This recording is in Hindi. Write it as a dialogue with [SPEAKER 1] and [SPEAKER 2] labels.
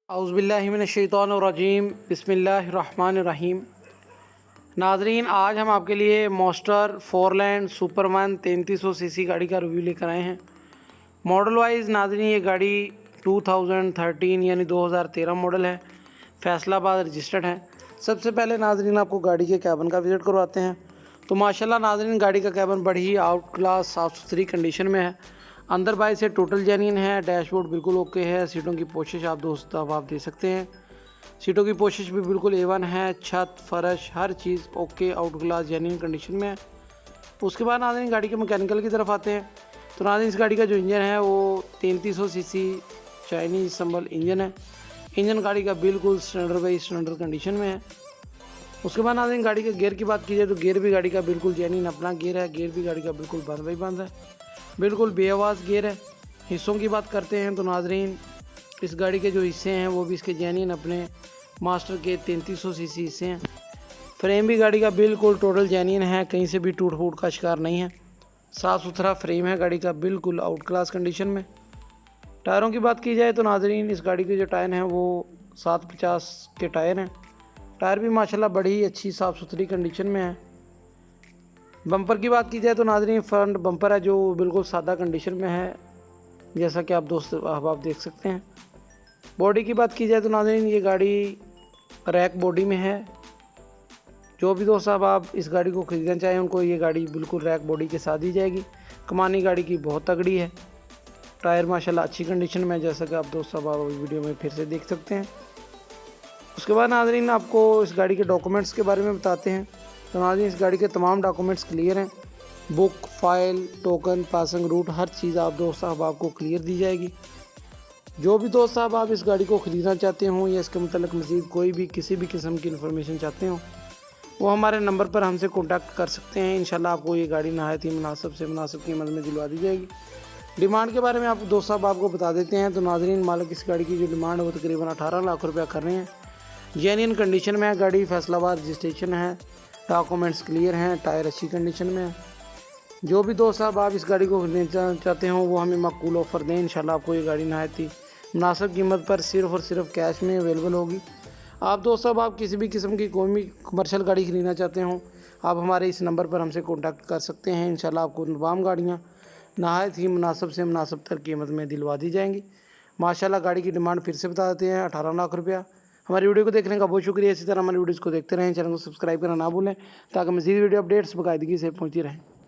[SPEAKER 1] औज़ुबिल्लाहिमिनश्शैतानिर्रजीम बिस्मिल्लाहिर्रहमानिर्रहीम। नाज़रीन, आज हम आपके लिए मोस्टर फोरलैंड सुपरमैन 3300 सीसी गाड़ी का रिव्यू लेकर आए हैं। मॉडल वाइज नाज़रीन ये गाड़ी 2013 यानी 2013 मॉडल है, फैसलाबाद रजिस्टर्ड है। सबसे पहले नाज़रीन आपको गाड़ी के कैबिन का विज़िट करवाते हैं। तो माशाल्लाह नाज़रीन गाड़ी का कैबिन बड़ी ही आउट क्लास साफ़ सुथरी कंडीशन में है। अंदर बाहर से टोटल जेन्युइन है। डैशबोर्ड बिल्कुल ओके है। सीटों की पोशिश आप दोस्तों आप दे सकते हैं। सीटों की पोशिश भी बिल्कुल A1 है। छत फर्श हर चीज़ okay outclass genuine condition में है। उसके बाद नाज़रीन गाड़ी के मैकेनिकल की तरफ आते हैं। तो नाज़रीन इस गाड़ी का जो इंजन है वो 3300 सीसी चाइनीज संबल इंजन है। इंजन गाड़ी का बिल्कुल स्टैंडर्ड बाई स्टैंडर्ड कंडीशन में है। उसके बाद नाज़रीन गाड़ी के गियर की बात की जाए तो गियर भी गाड़ी का बिल्कुल जेन्युइन अपना गियर है। गियर भी गाड़ी का बिल्कुल बंद बाई बंद है, बिल्कुल बेआवाज़ गियर है। हिस्सों की बात करते हैं तो नाज़रीन इस गाड़ी के जो हिस्से हैं वो भी इसके जेन्युइन अपने मास्टर के 3300 सीसी हिस्से हैं। फ्रेम भी गाड़ी का बिल्कुल टोटल जेन्युइन है, कहीं से भी टूट फूट का शिकार नहीं है। साफ़ सुथरा फ्रेम है गाड़ी का बिल्कुल आउट क्लास कंडीशन में। टायरों की बात की जाए तो नाज़रीन इस गाड़ी के जो टायर हैं वो 750 के टायर हैं। टायर भी माशाल्लाह बड़ी अच्छी साफ़ सुथरी कंडीशन में है। बम्पर की बात की जाए तो नाज़रीन फ्रंट बम्पर है जो बिल्कुल सादा कंडीशन में है, जैसा कि आप देख सकते हैं। बॉडी की बात की जाए तो नाज़रीन ये गाड़ी रैक बॉडी में है। जो भी दोस्त साहब आप इस गाड़ी को ख़रीदना चाहें उनको ये गाड़ी बिल्कुल रैक बॉडी के साथ दी जाएगी। कमानी गाड़ी की बहुत तगड़ी है। टायर माशाल्लाह अच्छी कंडीशन में है, जैसा कि आप दोस्त साहब आप वीडियो में फिर से देख सकते हैं। उसके बाद नाज़रीन आपको इस गाड़ी के डॉक्यूमेंट्स के बारे में बताते हैं। तो नाज़रीन इस गाड़ी के तमाम डॉक्यूमेंट्स क्लियर हैं। Book, file, token, passing route हर चीज़ आप दोस्त साहब आपको क्लियर दी जाएगी। जो भी दोस्त साहब आप इस गाड़ी को ख़रीदना चाहते हों या इसके मतलब मज़ीद कोई भी किसी भी किस्म की इन्फॉर्मेशन चाहते हों वो हमारे नंबर पर हमसे कॉन्टैक्ट कर सकते हैं। इंशाल्लाह आपको ये गाड़ी नहायत ही मुनासिब कीमत में दिलवा दी जाएगी। डिमांड के बारे में आप दोस्त साहब आपको बता देते हैं। तो नाज़रीन मालिक इस गाड़ी की जो डिमांड है वो तकरीबन 18 लाख रुपया कर रहे हैं। जेन्युइन कंडीशन में है गाड़ी, फैसलाबाद रजिस्ट्रेशन है, डॉक्यूमेंट्स क्लियर हैं, टायर अच्छी कंडीशन में है। जो भी दोस्त साहब आप इस गाड़ी को खरीदना चाहते हो वो हमें माकूल ऑफ़र दें। इंशाल्लाह आपको ये गाड़ी नहायत ही मुनासिब कीमत पर सिर्फ़ और सिर्फ कैश में अवेलेबल होगी। आप दोस्त साहब आप किसी भी किस्म की कोई भी कमर्शियल गाड़ी खरीदना चाहते हो आप हमारे इस नंबर पर हमसे कॉन्टैक्ट कर सकते हैं। इंशाल्लाह आपको तमाम गाड़ियाँ नहायत ही मुनासिब तर कीमत में दिलवा दी जाएंगी। माशाल्लाह गाड़ी की डिमांड फिर से बता देते हैं 18 लाख रुपया। हमारी वीडियो को देखने का बहुत शुक्रिया। इसी तरह हमारी वीडियोज़ को देखते रहें। चैनल को सब्सक्राइब करना ना भूलें ताकि मज़ीद वीडियो अपडेट्स बाकायदगी से पहुँचती रहें।